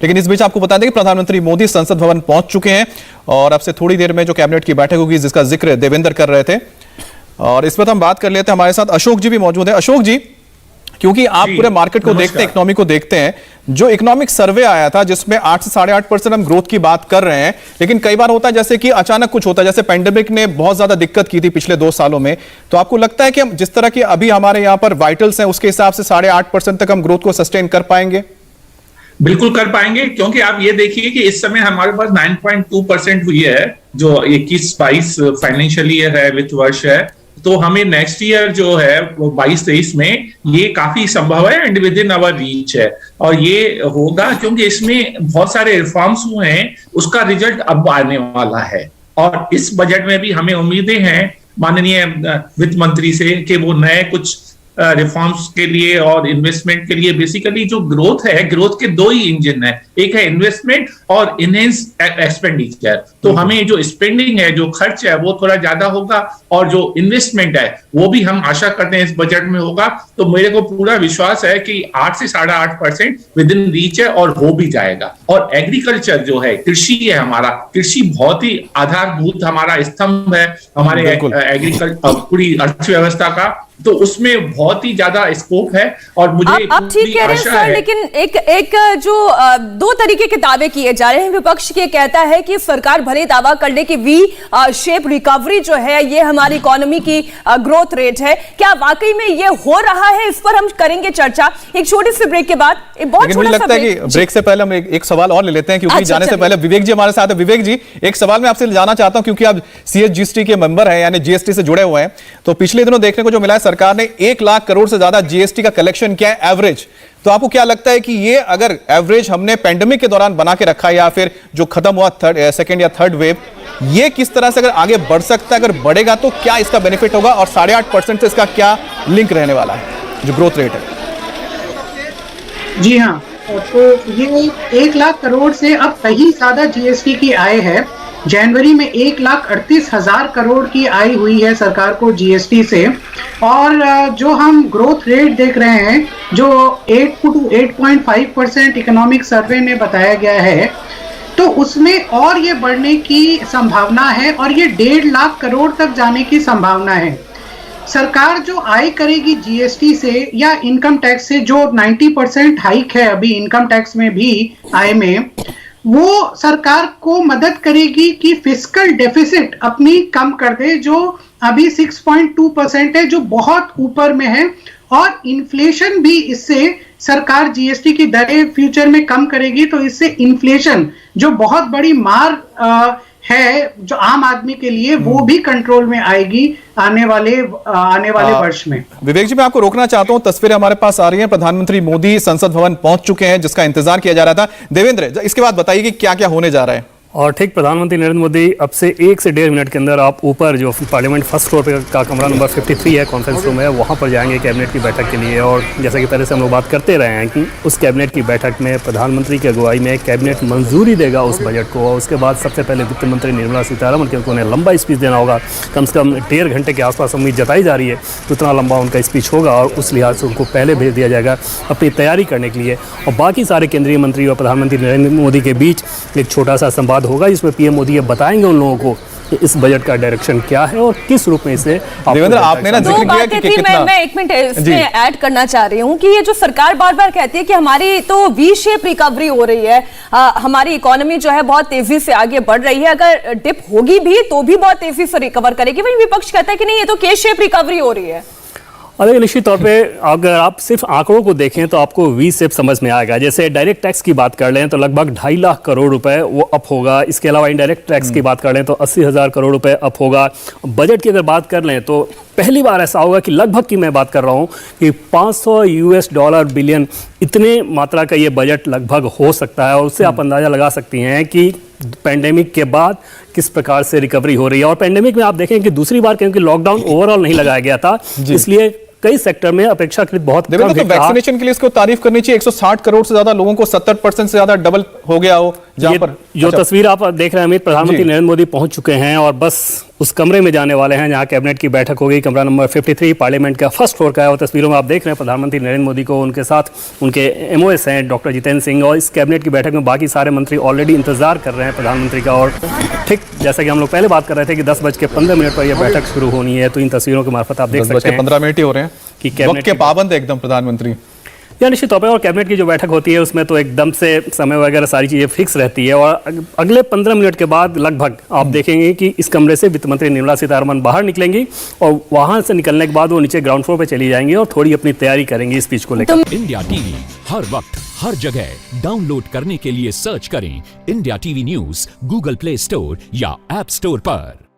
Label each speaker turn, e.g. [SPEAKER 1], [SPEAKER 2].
[SPEAKER 1] लेकिन इस बीच आपको बता दें कि प्रधानमंत्री मोदी संसद भवन पहुंच चुके हैं और अब से थोड़ी देर में जो कैबिनेट की बैठक होगी जिसका जिक्र देवेंद्र कर रहे थे, और इस पर हम बात कर लेते हैं। हमारे साथ अशोक जी भी मौजूद है। अशोक जी, क्योंकि आप पूरे मार्केट को देखते हैं, इकोनॉमी को देखते हैं, जो इकोनॉमिक सर्वे आया था जिसमें 8 से 8.5% हम ग्रोथ की बात कर रहे हैं, लेकिन कई बार होता है जैसे कि अचानक कुछ होता है, जैसे पेंडेमिक ने बहुत ज्यादा दिक्कत की थी पिछले 2 सालों में। तो आपको लगता है कि हम जिस तरह की अभी हमारे यहाँ पर वाइटल्स हैं उसके हिसाब से 8.5% तक हम ग्रोथ को सस्टेन कर पाएंगे?
[SPEAKER 2] बिल्कुल कर पाएंगे, क्योंकि आप ये देखिए कि इस समय हमारे पास 9.2% हुई है, जो 21-22 फाइनेंशियल ईयर है, वित्त वर्ष है। तो हमें नेक्स्ट ईयर जो है वो 22-23 में ये काफी संभव है and within our reach है, और ये होगा क्योंकि इसमें बहुत सारे रिफॉर्म्स हुए हैं, उसका रिजल्ट अब आने वाला है। और इस बजट में भी हमें उम्मीदें हैं माननीय वित्त मंत्री से कि वो नए कुछ रिफॉर्म्स के लिए और इन्वेस्टमेंट के लिए, बेसिकली जो ग्रोथ है, ग्रोथ के 2 ही इंजन है, एक है इन्वेस्टमेंट और इनहेंस एक्सपेंडिचर। तो हमें जो स्पेंडिंग है, जो खर्च है, वो थोड़ा ज्यादा होगा, और जो इन्वेस्टमेंट है वो भी हम आशा करते हैं इस बजट में होगा। तो मेरे को पूरा विश्वास है कि 8 से 8.5% विद इन रीच है और हो भी जाएगा। और एग्रीकल्चर जो है, कृषि है हमारा, कृषि बहुत ही आधारभूत हमारा स्तंभ है हमारे एग्रीकल्चर पूरी अर्थव्यवस्था का, तो उसमें बहुत ही ज्यादा स्कोप है। और मुझे
[SPEAKER 3] आप ठीक कह रहे हैं सर, लेकिन एक जो 2 तरीके के दावे किए जा रहे हैं। विपक्ष ये कहता है कि सरकार भले दावा कर ले कि वी शेप रिकवरी जो है ये हमारी इकोनॉमी की ग्रोथ रेट है, क्या वाकई में ये हो रहा है? इस पर हम करेंगे चर्चा एक छोटी सी ब्रेक के बाद। बहुत
[SPEAKER 1] मुझे लगता है कि ब्रेक से पहले हम एक सवाल और ले लेते हैं, क्योंकि जाने से पहले विवेक जी हमारे साथ है। विवेक जी, एक सवाल मैं आपसे जानना चाहता हूं, क्योंकि आप CSGST के मेंबर हैं, यानी जीएसटी से जुड़े हुए हैं। तो पिछले दिनों देखने को जो मिला है, सरकार ने 1 लाख करोड़ से ज्यादा जीएसटी का कलेक्शन किया है एवरेज। तो आपको क्या लगता है कि ये अगर एवरेज हमने पेंडेमिक के दौरान बना के रखा है, या फिर जो खत्म हुआ सेकेंड या थर्ड वेव, ये किस तरह से अगर आगे बढ़ सकता है? अगर बढ़ेगा तो क्या इसका बेनिफिट होगा, और 8.5% से इसका क्या लिंक रहने वाला है जो ग्रोथ रेट है?
[SPEAKER 4] जी हाँ, तो ये 1 लाख करोड़ से अब कहीं ज्यादा जीएसटी की आय है। जनवरी में 1,38,000 करोड़ की आय हुई है सरकार को जीएसटी से, और जो हम ग्रोथ रेट देख रहे हैं, जो 8 to 8.5% इकोनॉमिक सर्वे में बताया गया है, तो उसमें और ये बढ़ने की संभावना है, और ये 1.5 लाख करोड़ तक जाने की संभावना है। सरकार जो आय करेगी जीएसटी से या इनकम टैक्स से, जो 90% हाइक है अभी इनकम टैक्स में भी आय में, वो सरकार को मदद करेगी कि फिस्कल डेफिसिट अपनी कम कर दे, जो अभी 6.2% है, जो बहुत ऊपर में है। और इन्फ्लेशन भी इससे, सरकार जीएसटी की दरें फ्यूचर में कम करेगी तो इससे इन्फ्लेशन जो बहुत बड़ी मार है जो आम आदमी के लिए, वो भी कंट्रोल में आएगी आने वाले वर्ष में।
[SPEAKER 1] विवेक जी, मैं आपको रोकना चाहता हूं, तस्वीरें हमारे पास आ रही हैं, प्रधानमंत्री मोदी संसद भवन पहुंच चुके हैं, जिसका इंतजार किया जा रहा था। देवेंद्र, इसके बाद बताइए कि क्या क्या होने जा रहा है।
[SPEAKER 5] और ठीक, प्रधानमंत्री नरेंद्र मोदी अब से 1 से 1.5 मिनट के अंदर आप ऊपर जो पार्लियामेंट फर्स्ट फ्लोर पे का कमरा नंबर 53 है, कॉन्फ्रेंस रूम है, वहाँ पर जाएंगे कैबिनेट की बैठक के लिए। और जैसा कि पहले से हम लोग बात करते रहे हैं कि उस कैबिनेट की बैठक में प्रधानमंत्री की अगुवाई में कैबिनेट मंजूरी देगा उस बजट को, और उसके बाद सबसे पहले वित्त मंत्री निर्मला सीतारमण, क्योंकि उन्हें लंबा स्पीच देना होगा, कम से कम 1.5 घंटे के आसपास उम्मीद जताई जा रही है उतना लंबा उनका स्पीच होगा, और उस लिहाज से उनको पहले भेज दिया जाएगा अपनी तैयारी करने के लिए। और बाकी सारे केंद्रीय मंत्री और प्रधानमंत्री नरेंद्र मोदी के बीच एक छोटा सा संवाद होगा, जिसमें पीएम मोदी ये बताएंगे उन लोगों को कि इस बजट का डायरेक्शन क्या है और किस रूप में इसे।
[SPEAKER 1] देवेंद्र, आपने ना जिक्र किया कि कितना,
[SPEAKER 3] मैं 1 मिनट इसमें ऐड करना चाह रही हूँ कि ये जो सरकार बार बार कहती है कि हमारी तो वी शेप रिकवरी हो रही है, हमारी इकोनॉमी जो है बहुत तेजी से आगे बढ़ रही है, अगर डिप होगी भी तो भी बहुत तेजी से रिकवर करेगी, वही विपक्ष कहता है कि नहीं, ये तो के शेप रिकवरी हो रही है।
[SPEAKER 5] अरे निश्चित तौर पे अगर आप सिर्फ आंकड़ों को देखें तो आपको वी शेप समझ में आएगा। जैसे डायरेक्ट टैक्स की बात कर लें तो लगभग 2.5 लाख करोड़ रुपए वो अप होगा। इसके अलावा इनडायरेक्ट टैक्स की बात कर लें तो 80,000 करोड़ रुपए अप होगा। बजट की अगर बात कर लें तो पहली बार ऐसा होगा कि लगभग की मैं बात कर रहा हूँ कि $500 बिलियन इतने मात्रा का ये बजट लगभग हो सकता है, और उससे आप अंदाज़ा लगा सकती हैं कि पैंडेमिक के बाद किस प्रकार से रिकवरी हो रही है। और पैंडेमिक में आप देखें कि दूसरी बार, क्योंकि लॉकडाउन ओवरऑल नहीं लगाया गया था, इसलिए कई सेक्टर में अपेक्षाकृत बहुत कम
[SPEAKER 1] तो वैक्सीनेशन के लिए इसको तारीफ करनी चाहिए। 160 करोड़ से ज्यादा लोगों को 70% से ज्यादा डबल हो गया हो, जहां पर
[SPEAKER 5] जो तस्वीर आप देख रहे हैं अमित, प्रधानमंत्री नरेंद्र मोदी पहुंच चुके हैं और बस उस कमरे में जाने वाले हैं जहां कैबिनेट की बैठक होगी। कमरा नंबर 53 पार्लियामेंट का फर्स्ट फ्लोर का है और तस्वीरों में आप देख रहे हैं प्रधानमंत्री नरेंद्र मोदी को, उनके साथ उनके एमओएस हैं डॉक्टर जितेंद्र सिंह, और इस कैबिनेट की बैठक में बाकी सारे मंत्री ऑलरेडी इंतजार कर रहे हैं प्रधानमंत्री का। और ठीक जैसा कि हम लोग पहले बात कर रहे थे कि 10:15 पर यह बैठक शुरू होनी है, तो इन तस्वीरों के मार्फत आप देख सकते हैं
[SPEAKER 1] 15 मिनट ही हो रहे हैं
[SPEAKER 5] कि
[SPEAKER 1] वक्त
[SPEAKER 5] कैबिनेट
[SPEAKER 1] के पाबंद है एकदम प्रधानमंत्री।
[SPEAKER 5] या निश्चित तौर पर, और कैबिनेट की जो बैठक होती है उसमें तो एकदम से समय वगैरह सारी चीज़ें फिक्स रहती है। और अगले 15 मिनट के बाद लगभग आप देखेंगे कि इस कमरे से वित्त मंत्री निर्मला सीतारमण बाहर निकलेंगी और वहां से निकलने के बाद वो नीचे ग्राउंड फ्लोर पे चली जाएंगी और थोड़ी अपनी तैयारी करेंगी स्पीच को लेकर।
[SPEAKER 6] इंडिया टीवी हर वक्त हर जगह डाउनलोड करने के लिए सर्च करें India TV news Google play store या ऐप स्टोर पर।